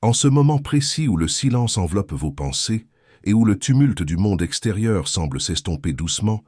En ce moment précis où le silence enveloppe vos pensées et où le tumulte du monde extérieur semble s'estomper doucement,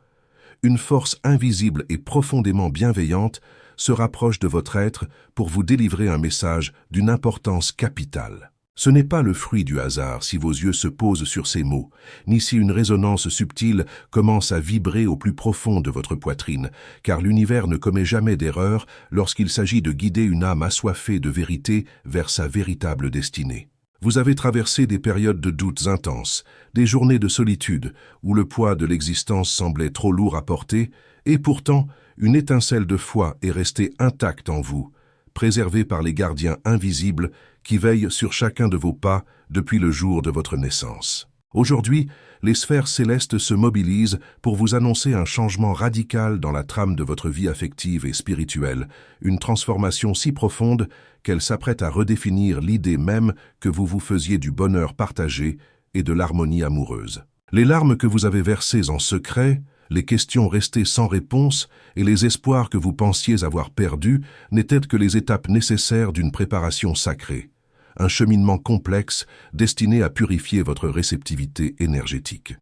une force invisible et profondément bienveillante se rapproche de votre être pour vous délivrer un message d'une importance capitale. Ce n'est pas le fruit du hasard si vos yeux se posent sur ces mots, ni si une résonance subtile commence à vibrer au plus profond de votre poitrine, car l'univers ne commet jamais d'erreur lorsqu'il s'agit de guider une âme assoiffée de vérité vers sa véritable destinée. Vous avez traversé des périodes de doutes intenses, des journées de solitude, où le poids de l'existence semblait trop lourd à porter, et pourtant, une étincelle de foi est restée intacte en vous, préservée par les gardiens invisibles qui veillent sur chacun de vos pas depuis le jour de votre naissance. Aujourd'hui, les sphères célestes se mobilisent pour vous annoncer un changement radical dans la trame de votre vie affective et spirituelle, une transformation si profonde qu'elle s'apprête à redéfinir l'idée même que vous vous faisiez du bonheur partagé et de l'harmonie amoureuse. Les larmes que vous avez versées en secret, les questions restées sans réponse et les espoirs que vous pensiez avoir perdus n'étaient que les étapes nécessaires d'une préparation sacrée, un cheminement complexe destiné à purifier votre réceptivité énergétique.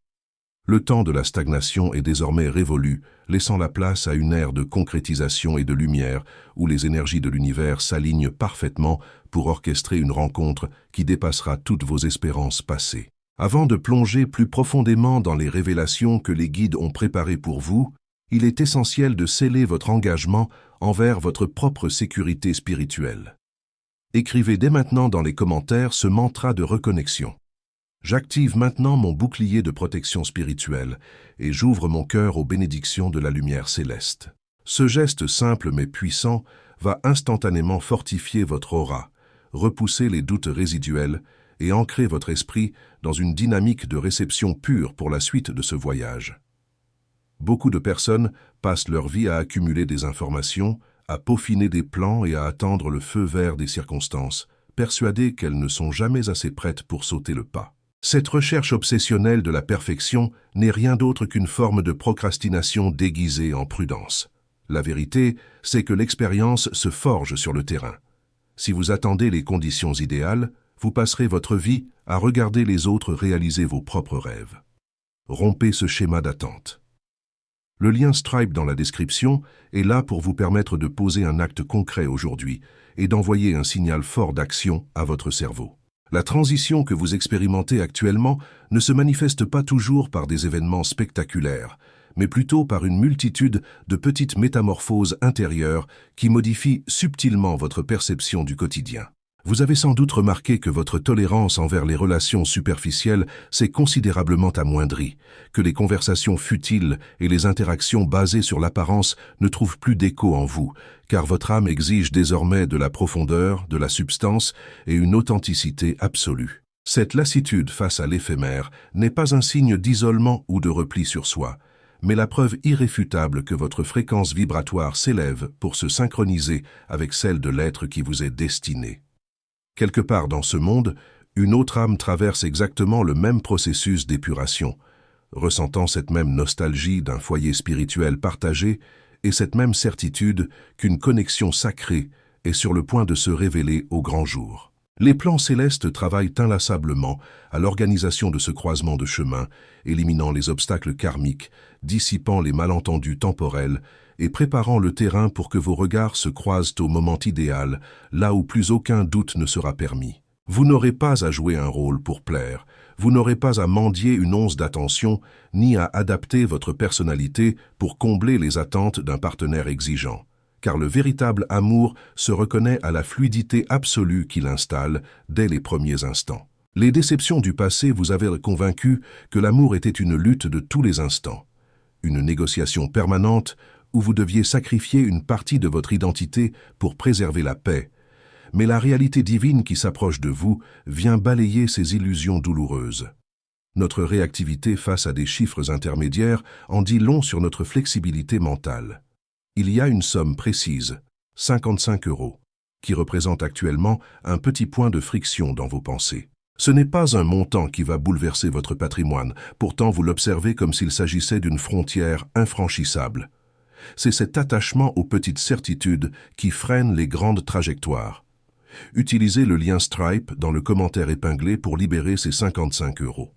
Le temps de la stagnation est désormais révolu, laissant la place à une ère de concrétisation et de lumière où les énergies de l'univers s'alignent parfaitement pour orchestrer une rencontre qui dépassera toutes vos espérances passées. Avant de plonger plus profondément dans les révélations que les guides ont préparées pour vous, il est essentiel de sceller votre engagement envers votre propre sécurité spirituelle. Écrivez dès maintenant dans les commentaires ce mantra de reconnexion. J'active maintenant mon bouclier de protection spirituelle et j'ouvre mon cœur aux bénédictions de la lumière céleste. Ce geste simple mais puissant va instantanément fortifier votre aura, repousser les doutes résiduels et ancrer votre esprit dans une dynamique de réception pure pour la suite de ce voyage. Beaucoup de personnes passent leur vie à accumuler des informations, à peaufiner des plans et à attendre le feu vert des circonstances, persuadées qu'elles ne sont jamais assez prêtes pour sauter le pas. Cette recherche obsessionnelle de la perfection n'est rien d'autre qu'une forme de procrastination déguisée en prudence. La vérité, c'est que l'expérience se forge sur le terrain. Si vous attendez les conditions idéales, vous passerez votre vie à regarder les autres réaliser vos propres rêves. Rompez ce schéma d'attente. Le lien Stripe dans la description est là pour vous permettre de poser un acte concret aujourd'hui et d'envoyer un signal fort d'action à votre cerveau. La transition que vous expérimentez actuellement ne se manifeste pas toujours par des événements spectaculaires, mais plutôt par une multitude de petites métamorphoses intérieures qui modifient subtilement votre perception du quotidien. Vous avez sans doute remarqué que votre tolérance envers les relations superficielles s'est considérablement amoindrie, que les conversations futiles et les interactions basées sur l'apparence ne trouvent plus d'écho en vous, car votre âme exige désormais de la profondeur, de la substance et une authenticité absolue. Cette lassitude face à l'éphémère n'est pas un signe d'isolement ou de repli sur soi, mais la preuve irréfutable que votre fréquence vibratoire s'élève pour se synchroniser avec celle de l'être qui vous est destiné. Quelque part dans ce monde, une autre âme traverse exactement le même processus d'épuration, ressentant cette même nostalgie d'un foyer spirituel partagé et cette même certitude qu'une connexion sacrée est sur le point de se révéler au grand jour. Les plans célestes travaillent inlassablement à l'organisation de ce croisement de chemins, éliminant les obstacles karmiques, dissipant les malentendus temporels et préparant le terrain pour que vos regards se croisent au moment idéal, là où plus aucun doute ne sera permis. Vous n'aurez pas à jouer un rôle pour plaire, vous n'aurez pas à mendier une once d'attention, ni à adapter votre personnalité pour combler les attentes d'un partenaire exigeant. Car le véritable amour se reconnaît à la fluidité absolue qu'il installe dès les premiers instants. Les déceptions du passé vous avaient convaincu que l'amour était une lutte de tous les instants, une négociation permanente où vous deviez sacrifier une partie de votre identité pour préserver la paix. Mais la réalité divine qui s'approche de vous vient balayer ces illusions douloureuses. Notre réactivité face à des chiffres intermédiaires en dit long sur notre flexibilité mentale. Il y a une somme précise, 55 €, qui représente actuellement un petit point de friction dans vos pensées. Ce n'est pas un montant qui va bouleverser votre patrimoine, pourtant vous l'observez comme s'il s'agissait d'une frontière infranchissable. C'est cet attachement aux petites certitudes qui freine les grandes trajectoires. Utilisez le lien Stripe dans le commentaire épinglé pour libérer ces 55 €.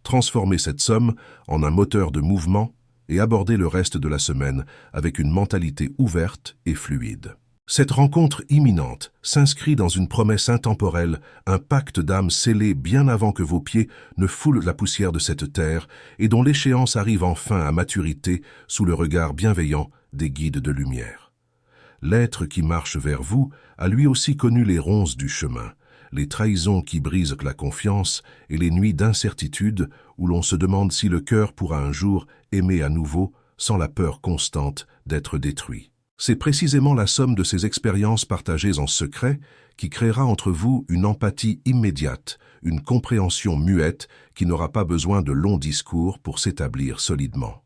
Transformez cette somme en un moteur de mouvement et abordez le reste de la semaine avec une mentalité ouverte et fluide. Cette rencontre imminente s'inscrit dans une promesse intemporelle, un pacte d'âme scellé bien avant que vos pieds ne foulent la poussière de cette terre et dont l'échéance arrive enfin à maturité sous le regard bienveillant des guides de lumière. L'être qui marche vers vous a lui aussi connu les ronces du chemin, les trahisons qui brisent la confiance et les nuits d'incertitude où l'on se demande si le cœur pourra un jour aimer à nouveau sans la peur constante d'être détruit. C'est précisément la somme de ces expériences partagées en secret qui créera entre vous une empathie immédiate, une compréhension muette qui n'aura pas besoin de longs discours pour s'établir solidement.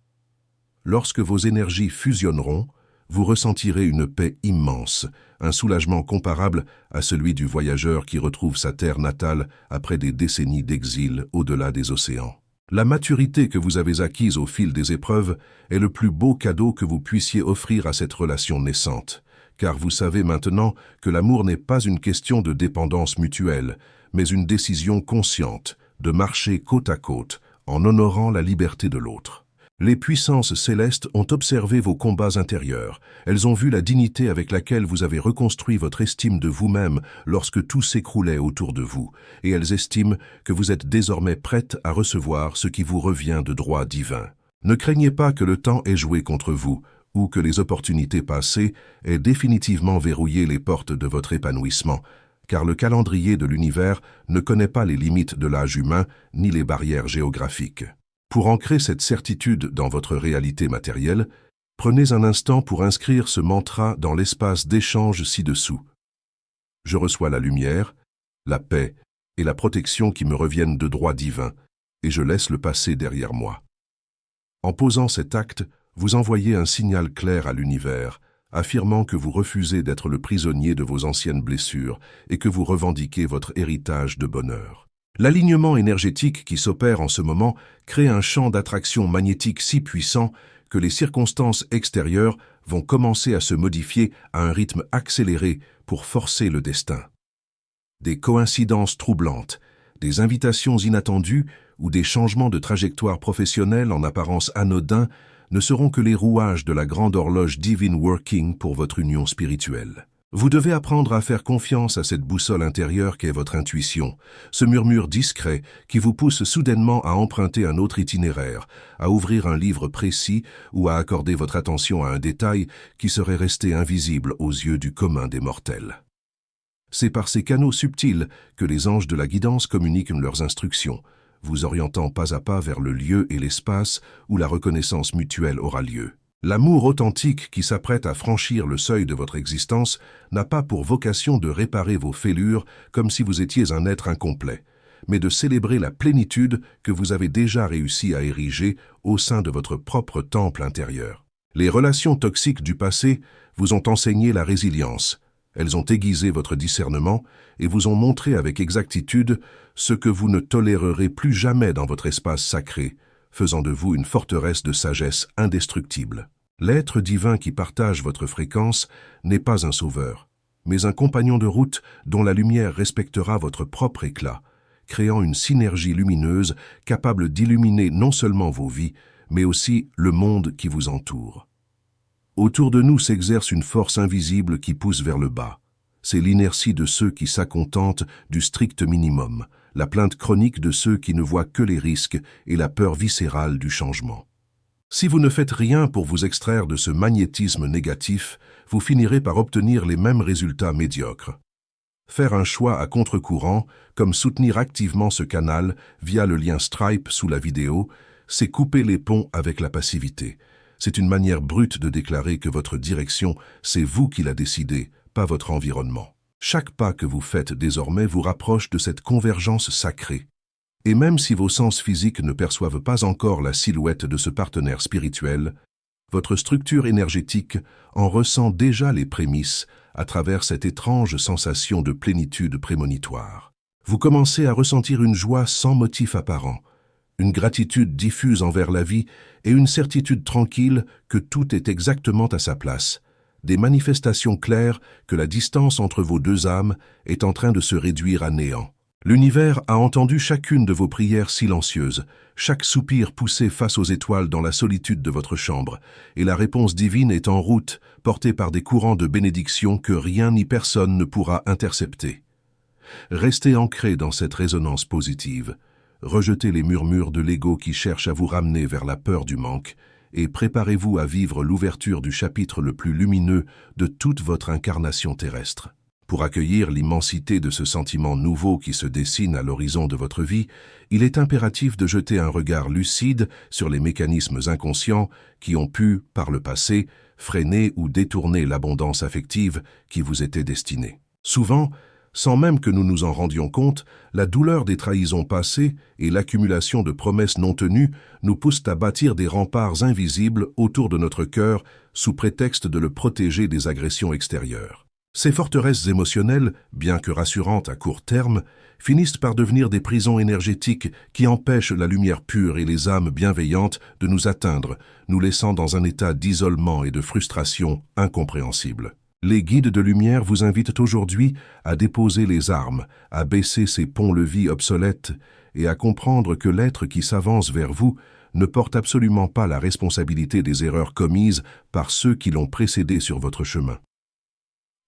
Lorsque vos énergies fusionneront, vous ressentirez une paix immense, un soulagement comparable à celui du voyageur qui retrouve sa terre natale après des décennies d'exil au-delà des océans. La maturité que vous avez acquise au fil des épreuves est le plus beau cadeau que vous puissiez offrir à cette relation naissante, car vous savez maintenant que l'amour n'est pas une question de dépendance mutuelle, mais une décision consciente de marcher côte à côte en honorant la liberté de l'autre. Les puissances célestes ont observé vos combats intérieurs. Elles ont vu la dignité avec laquelle vous avez reconstruit votre estime de vous-même lorsque tout s'écroulait autour de vous, et elles estiment que vous êtes désormais prête à recevoir ce qui vous revient de droit divin. Ne craignez pas que le temps ait joué contre vous, ou que les opportunités passées aient définitivement verrouillé les portes de votre épanouissement, car le calendrier de l'univers ne connaît pas les limites de l'âge humain ni les barrières géographiques. Pour ancrer cette certitude dans votre réalité matérielle, prenez un instant pour inscrire ce mantra dans l'espace d'échange ci-dessous. Je reçois la lumière, la paix et la protection qui me reviennent de droit divin, et je laisse le passé derrière moi. En posant cet acte, vous envoyez un signal clair à l'univers, affirmant que vous refusez d'être le prisonnier de vos anciennes blessures et que vous revendiquez votre héritage de bonheur. L'alignement énergétique qui s'opère en ce moment crée un champ d'attraction magnétique si puissant que les circonstances extérieures vont commencer à se modifier à un rythme accéléré pour forcer le destin. Des coïncidences troublantes, des invitations inattendues ou des changements de trajectoire professionnelle en apparence anodins ne seront que les rouages de la grande horloge Divine Working pour votre union spirituelle. Vous devez apprendre à faire confiance à cette boussole intérieure qu'est votre intuition, ce murmure discret qui vous pousse soudainement à emprunter un autre itinéraire, à ouvrir un livre précis ou à accorder votre attention à un détail qui serait resté invisible aux yeux du commun des mortels. C'est par ces canaux subtils que les anges de la guidance communiquent leurs instructions, vous orientant pas à pas vers le lieu et l'espace où la reconnaissance mutuelle aura lieu. L'amour authentique qui s'apprête à franchir le seuil de votre existence n'a pas pour vocation de réparer vos fêlures comme si vous étiez un être incomplet, mais de célébrer la plénitude que vous avez déjà réussi à ériger au sein de votre propre temple intérieur. Les relations toxiques du passé vous ont enseigné la résilience. Elles ont aiguisé votre discernement et vous ont montré avec exactitude ce que vous ne tolérerez plus jamais dans votre espace sacré, faisant de vous une forteresse de sagesse indestructible. L'être divin qui partage votre fréquence n'est pas un sauveur, mais un compagnon de route dont la lumière respectera votre propre éclat, créant une synergie lumineuse capable d'illuminer non seulement vos vies, mais aussi le monde qui vous entoure. Autour de nous s'exerce une force invisible qui pousse vers le bas. C'est l'inertie de ceux qui s'accontentent du strict minimum, la plainte chronique de ceux qui ne voient que les risques et la peur viscérale du changement. Si vous ne faites rien pour vous extraire de ce magnétisme négatif, vous finirez par obtenir les mêmes résultats médiocres. Faire un choix à contre-courant, comme soutenir activement ce canal via le lien Stripe sous la vidéo, c'est couper les ponts avec la passivité. C'est une manière brute de déclarer que votre direction, c'est vous qui la décidez, pas votre environnement. Chaque pas que vous faites désormais vous rapproche de cette convergence sacrée. Et même si vos sens physiques ne perçoivent pas encore la silhouette de ce partenaire spirituel, votre structure énergétique en ressent déjà les prémices à travers cette étrange sensation de plénitude prémonitoire. Vous commencez à ressentir une joie sans motif apparent, une gratitude diffuse envers la vie et une certitude tranquille que tout est exactement à sa place, des manifestations claires que la distance entre vos deux âmes est en train de se réduire à néant. L'univers a entendu chacune de vos prières silencieuses, chaque soupir poussé face aux étoiles dans la solitude de votre chambre, et la réponse divine est en route, portée par des courants de bénédiction que rien ni personne ne pourra intercepter. Restez ancrés dans cette résonance positive, rejetez les murmures de l'ego qui cherche à vous ramener vers la peur du manque, et préparez-vous à vivre l'ouverture du chapitre le plus lumineux de toute votre incarnation terrestre. Pour accueillir l'immensité de ce sentiment nouveau qui se dessine à l'horizon de votre vie, il est impératif de jeter un regard lucide sur les mécanismes inconscients qui ont pu, par le passé, freiner ou détourner l'abondance affective qui vous était destinée. Souvent, sans même que nous nous en rendions compte, la douleur des trahisons passées et l'accumulation de promesses non tenues nous poussent à bâtir des remparts invisibles autour de notre cœur sous prétexte de le protéger des agressions extérieures. Ces forteresses émotionnelles, bien que rassurantes à court terme, finissent par devenir des prisons énergétiques qui empêchent la lumière pure et les âmes bienveillantes de nous atteindre, nous laissant dans un état d'isolement et de frustration incompréhensible. Les guides de lumière vous invitent aujourd'hui à déposer les armes, à baisser ces ponts-levis obsolètes et à comprendre que l'être qui s'avance vers vous ne porte absolument pas la responsabilité des erreurs commises par ceux qui l'ont précédé sur votre chemin.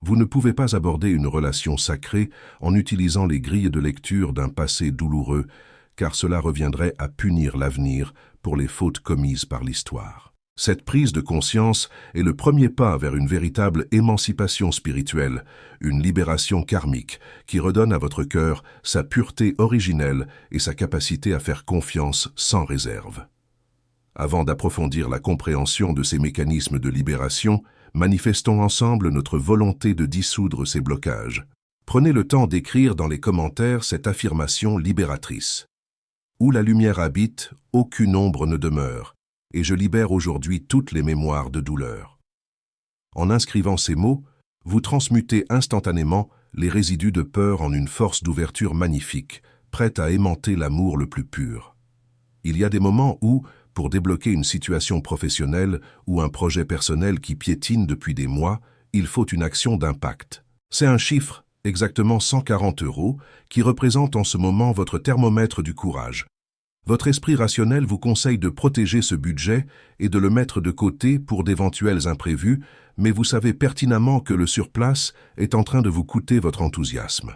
Vous ne pouvez pas aborder une relation sacrée en utilisant les grilles de lecture d'un passé douloureux, car cela reviendrait à punir l'avenir pour les fautes commises par l'histoire. Cette prise de conscience est le premier pas vers une véritable émancipation spirituelle, une libération karmique qui redonne à votre cœur sa pureté originelle et sa capacité à faire confiance sans réserve. Avant d'approfondir la compréhension de ces mécanismes de libération, manifestons ensemble notre volonté de dissoudre ces blocages. Prenez le temps d'écrire dans les commentaires cette affirmation libératrice. Où la lumière habite, aucune ombre ne demeure, et je libère aujourd'hui toutes les mémoires de douleur. En inscrivant ces mots, vous transmutez instantanément les résidus de peur en une force d'ouverture magnifique, prête à aimanter l'amour le plus pur. Il y a des moments où, pour débloquer une situation professionnelle ou un projet personnel qui piétine depuis des mois, il faut une action d'impact. C'est un chiffre, exactement 140 €, qui représente en ce moment votre thermomètre du courage. Votre esprit rationnel vous conseille de protéger ce budget et de le mettre de côté pour d'éventuels imprévus, mais vous savez pertinemment que le surplace est en train de vous coûter votre enthousiasme.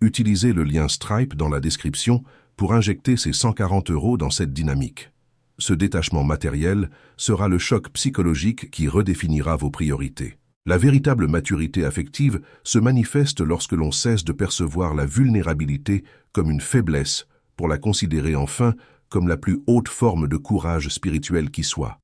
Utilisez le lien Stripe dans la description pour injecter ces 140 € dans cette dynamique. Ce détachement matériel sera le choc psychologique qui redéfinira vos priorités. La véritable maturité affective se manifeste lorsque l'on cesse de percevoir la vulnérabilité comme une faiblesse pour la considérer enfin comme la plus haute forme de courage spirituel qui soit.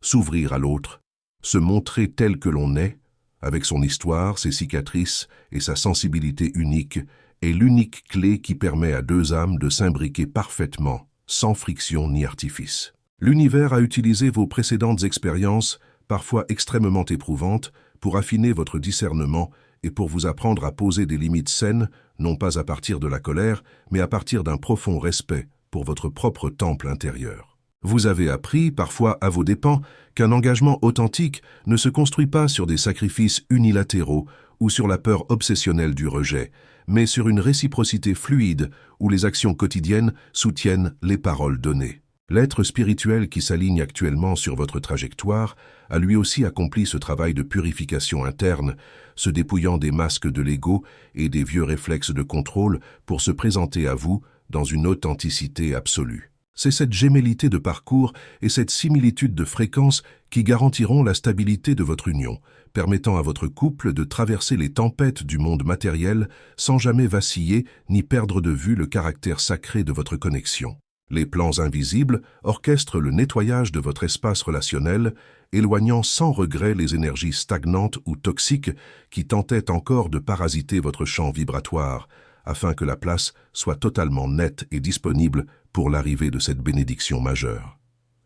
S'ouvrir à l'autre, se montrer tel que l'on est, avec son histoire, ses cicatrices et sa sensibilité unique, est l'unique clé qui permet à deux âmes de s'imbriquer parfaitement, sans friction ni artifice. L'univers a utilisé vos précédentes expériences, parfois extrêmement éprouvantes, pour affiner votre discernement et pour vous apprendre à poser des limites saines, non pas à partir de la colère, mais à partir d'un profond respect pour votre propre temple intérieur. Vous avez appris, parfois à vos dépens, qu'un engagement authentique ne se construit pas sur des sacrifices unilatéraux ou sur la peur obsessionnelle du rejet, mais sur une réciprocité fluide où les actions quotidiennes soutiennent les paroles données. L'être spirituel qui s'aligne actuellement sur votre trajectoire a lui aussi accompli ce travail de purification interne, se dépouillant des masques de l'ego et des vieux réflexes de contrôle pour se présenter à vous dans une authenticité absolue. C'est cette gémellité de parcours et cette similitude de fréquence qui garantiront la stabilité de votre union, permettant à votre couple de traverser les tempêtes du monde matériel sans jamais vaciller ni perdre de vue le caractère sacré de votre connexion. Les plans invisibles orchestrent le nettoyage de votre espace relationnel, éloignant sans regret les énergies stagnantes ou toxiques qui tentaient encore de parasiter votre champ vibratoire, afin que la place soit totalement nette et disponible pour l'arrivée de cette bénédiction majeure.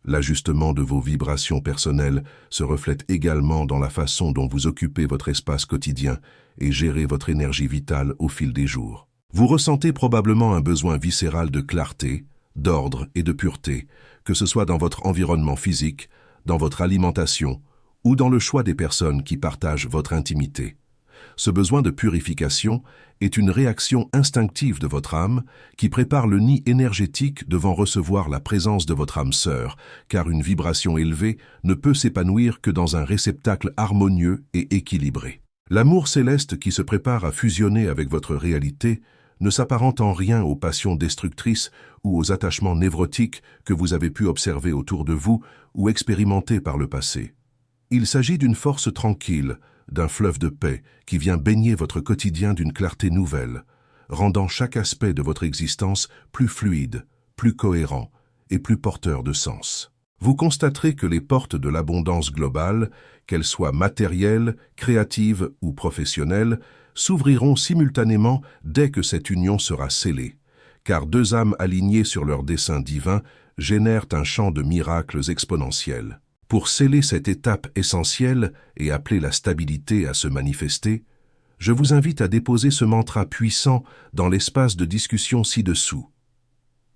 L'ajustement de vos vibrations personnelles se reflète également dans la façon dont vous occupez votre espace quotidien et gérez votre énergie vitale au fil des jours. Vous ressentez probablement un besoin viscéral de clarté, d'ordre et de pureté, que ce soit dans votre environnement physique, dans votre alimentation ou dans le choix des personnes qui partagent votre intimité. Ce besoin de purification est une réaction instinctive de votre âme qui prépare le nid énergétique devant recevoir la présence de votre âme sœur, car une vibration élevée ne peut s'épanouir que dans un réceptacle harmonieux et équilibré. L'amour céleste qui se prépare à fusionner avec votre réalité ne s'apparente en rien aux passions destructrices ou aux attachements névrotiques que vous avez pu observer autour de vous ou expérimenter par le passé. Il s'agit d'une force tranquille, d'un fleuve de paix qui vient baigner votre quotidien d'une clarté nouvelle, rendant chaque aspect de votre existence plus fluide, plus cohérent et plus porteur de sens. Vous constaterez que les portes de l'abondance globale, qu'elles soient matérielles, créatives ou professionnelles, s'ouvriront simultanément dès que cette union sera scellée, car deux âmes alignées sur leur dessein divin génèrent un champ de miracles exponentiels. Pour sceller cette étape essentielle et appeler la stabilité à se manifester, je vous invite à déposer ce mantra puissant dans l'espace de discussion ci-dessous.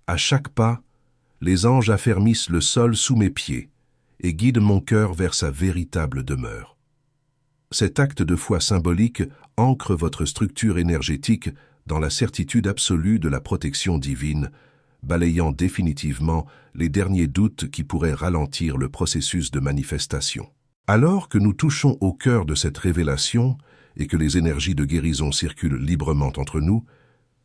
À chaque pas, les anges affermissent le sol sous mes pieds et guident mon cœur vers sa véritable demeure. Cet acte de foi symbolique ancre votre structure énergétique dans la certitude absolue de la protection divine, balayant définitivement les derniers doutes qui pourraient ralentir le processus de manifestation. Alors que nous touchons au cœur de cette révélation et que les énergies de guérison circulent librement entre nous,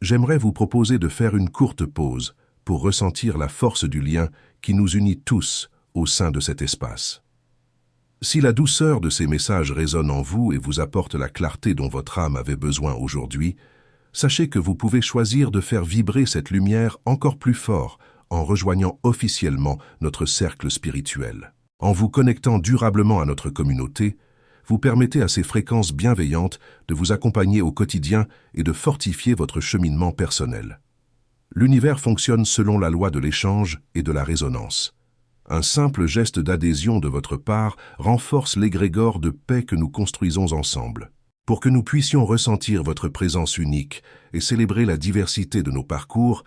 j'aimerais vous proposer de faire une courte pause pour ressentir la force du lien qui nous unit tous au sein de cet espace. Si la douceur de ces messages résonne en vous et vous apporte la clarté dont votre âme avait besoin aujourd'hui, sachez que vous pouvez choisir de faire vibrer cette lumière encore plus fort en rejoignant officiellement notre cercle spirituel. En vous connectant durablement à notre communauté, vous permettez à ces fréquences bienveillantes de vous accompagner au quotidien et de fortifier votre cheminement personnel. L'univers fonctionne selon la loi de l'échange et de la résonance. Un simple geste d'adhésion de votre part renforce l'égrégore de paix que nous construisons ensemble. Pour que nous puissions ressentir votre présence unique et célébrer la diversité de nos parcours,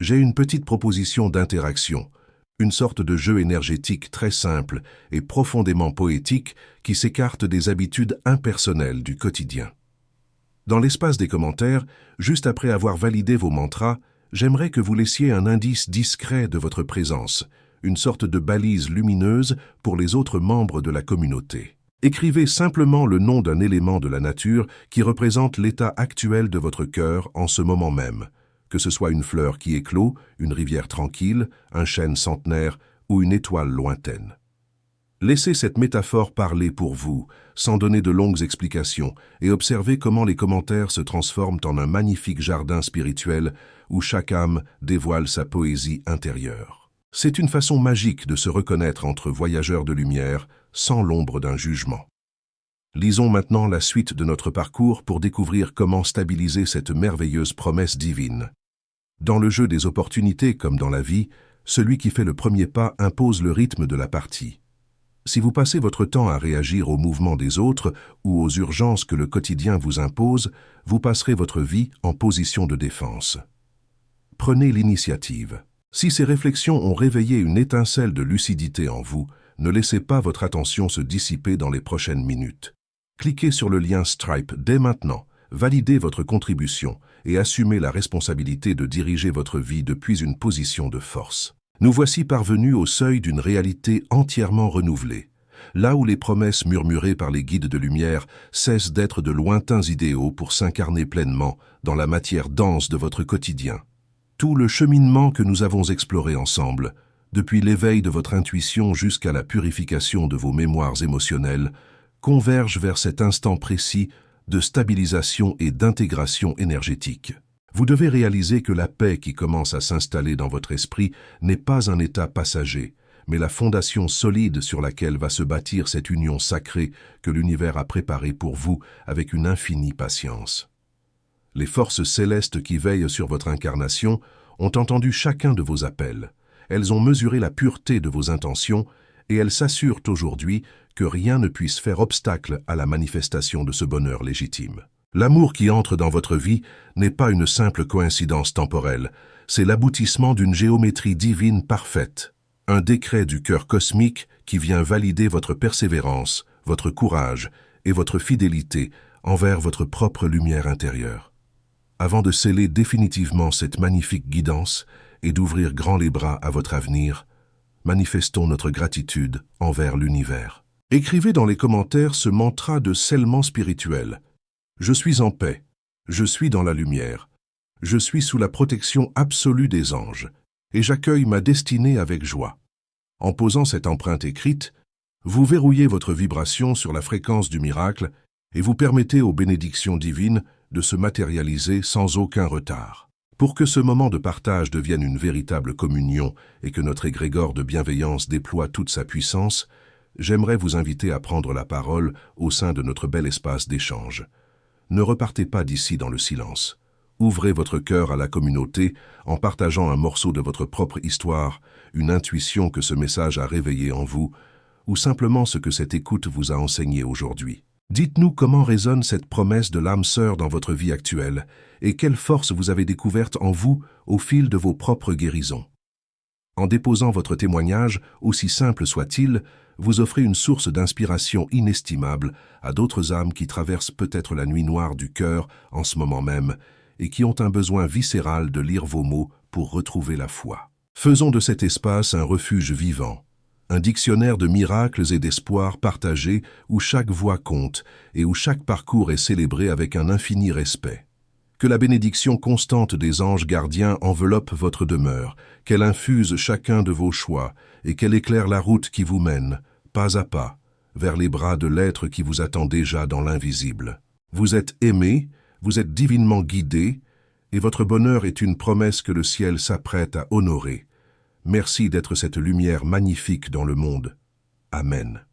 j'ai une petite proposition d'interaction, une sorte de jeu énergétique très simple et profondément poétique qui s'écarte des habitudes impersonnelles du quotidien. Dans l'espace des commentaires, juste après avoir validé vos mantras, j'aimerais que vous laissiez un indice discret de votre présence, une sorte de balise lumineuse pour les autres membres de la communauté. Écrivez simplement le nom d'un élément de la nature qui représente l'état actuel de votre cœur en ce moment même, que ce soit une fleur qui éclot, une rivière tranquille, un chêne centenaire ou une étoile lointaine. Laissez cette métaphore parler pour vous, sans donner de longues explications, et observez comment les commentaires se transforment en un magnifique jardin spirituel où chaque âme dévoile sa poésie intérieure. C'est une façon magique de se reconnaître entre voyageurs de lumière, sans l'ombre d'un jugement. Lisons maintenant la suite de notre parcours pour découvrir comment stabiliser cette merveilleuse promesse divine. Dans le jeu des opportunités comme dans la vie, celui qui fait le premier pas impose le rythme de la partie. Si vous passez votre temps à réagir aux mouvements des autres ou aux urgences que le quotidien vous impose, vous passerez votre vie en position de défense. Prenez l'initiative. Si ces réflexions ont réveillé une étincelle de lucidité en vous, ne laissez pas votre attention se dissiper dans les prochaines minutes. Cliquez sur le lien Stripe dès maintenant, validez votre contribution et assumez la responsabilité de diriger votre vie depuis une position de force. Nous voici parvenus au seuil d'une réalité entièrement renouvelée, là où les promesses murmurées par les guides de lumière cessent d'être de lointains idéaux pour s'incarner pleinement dans la matière dense de votre quotidien. Tout le cheminement que nous avons exploré ensemble, depuis l'éveil de votre intuition jusqu'à la purification de vos mémoires émotionnelles, converge vers cet instant précis de stabilisation et d'intégration énergétique. Vous devez réaliser que la paix qui commence à s'installer dans votre esprit n'est pas un état passager, mais la fondation solide sur laquelle va se bâtir cette union sacrée que l'univers a préparée pour vous avec une infinie patience. Les forces célestes qui veillent sur votre incarnation ont entendu chacun de vos appels. Elles ont mesuré la pureté de vos intentions et elles s'assurent aujourd'hui que rien ne puisse faire obstacle à la manifestation de ce bonheur légitime. L'amour qui entre dans votre vie n'est pas une simple coïncidence temporelle, c'est l'aboutissement d'une géométrie divine parfaite. un décret du cœur cosmique qui vient valider votre persévérance, votre courage et votre fidélité envers votre propre lumière intérieure. Avant de sceller définitivement cette magnifique guidance et d'ouvrir grand les bras à votre avenir, manifestons notre gratitude envers l'univers. Écrivez dans les commentaires ce mantra de scellement spirituel. Je suis en paix, je suis dans la lumière, je suis sous la protection absolue des anges, et j'accueille ma destinée avec joie. En posant cette empreinte écrite, vous verrouillez votre vibration sur la fréquence du miracle et vous permettez aux bénédictions divines de se matérialiser sans aucun retard. Pour que ce moment de partage devienne une véritable communion et que notre égrégore de bienveillance déploie toute sa puissance, j'aimerais vous inviter à prendre la parole au sein de notre bel espace d'échange. Ne repartez pas d'ici dans le silence. Ouvrez votre cœur à la communauté en partageant un morceau de votre propre histoire, une intuition que ce message a réveillée en vous, ou simplement ce que cette écoute vous a enseigné aujourd'hui. Dites-nous comment résonne cette promesse de l'âme sœur dans votre vie actuelle et quelle force vous avez découverte en vous au fil de vos propres guérisons. En déposant votre témoignage, aussi simple soit-il, vous offrez une source d'inspiration inestimable à d'autres âmes qui traversent peut-être la nuit noire du cœur en ce moment même et qui ont un besoin viscéral de lire vos mots pour retrouver la foi. Faisons de cet espace un refuge vivant, un dictionnaire de miracles et d'espoir partagés où chaque voix compte et où chaque parcours est célébré avec un infini respect. Que la bénédiction constante des anges gardiens enveloppe votre demeure, qu'elle infuse chacun de vos choix et qu'elle éclaire la route qui vous mène, pas à pas, vers les bras de l'être qui vous attend déjà dans l'invisible. Vous êtes aimé, vous êtes divinement guidé, et votre bonheur est une promesse que le ciel s'apprête à honorer. Merci d'être cette lumière magnifique dans le monde. Amen.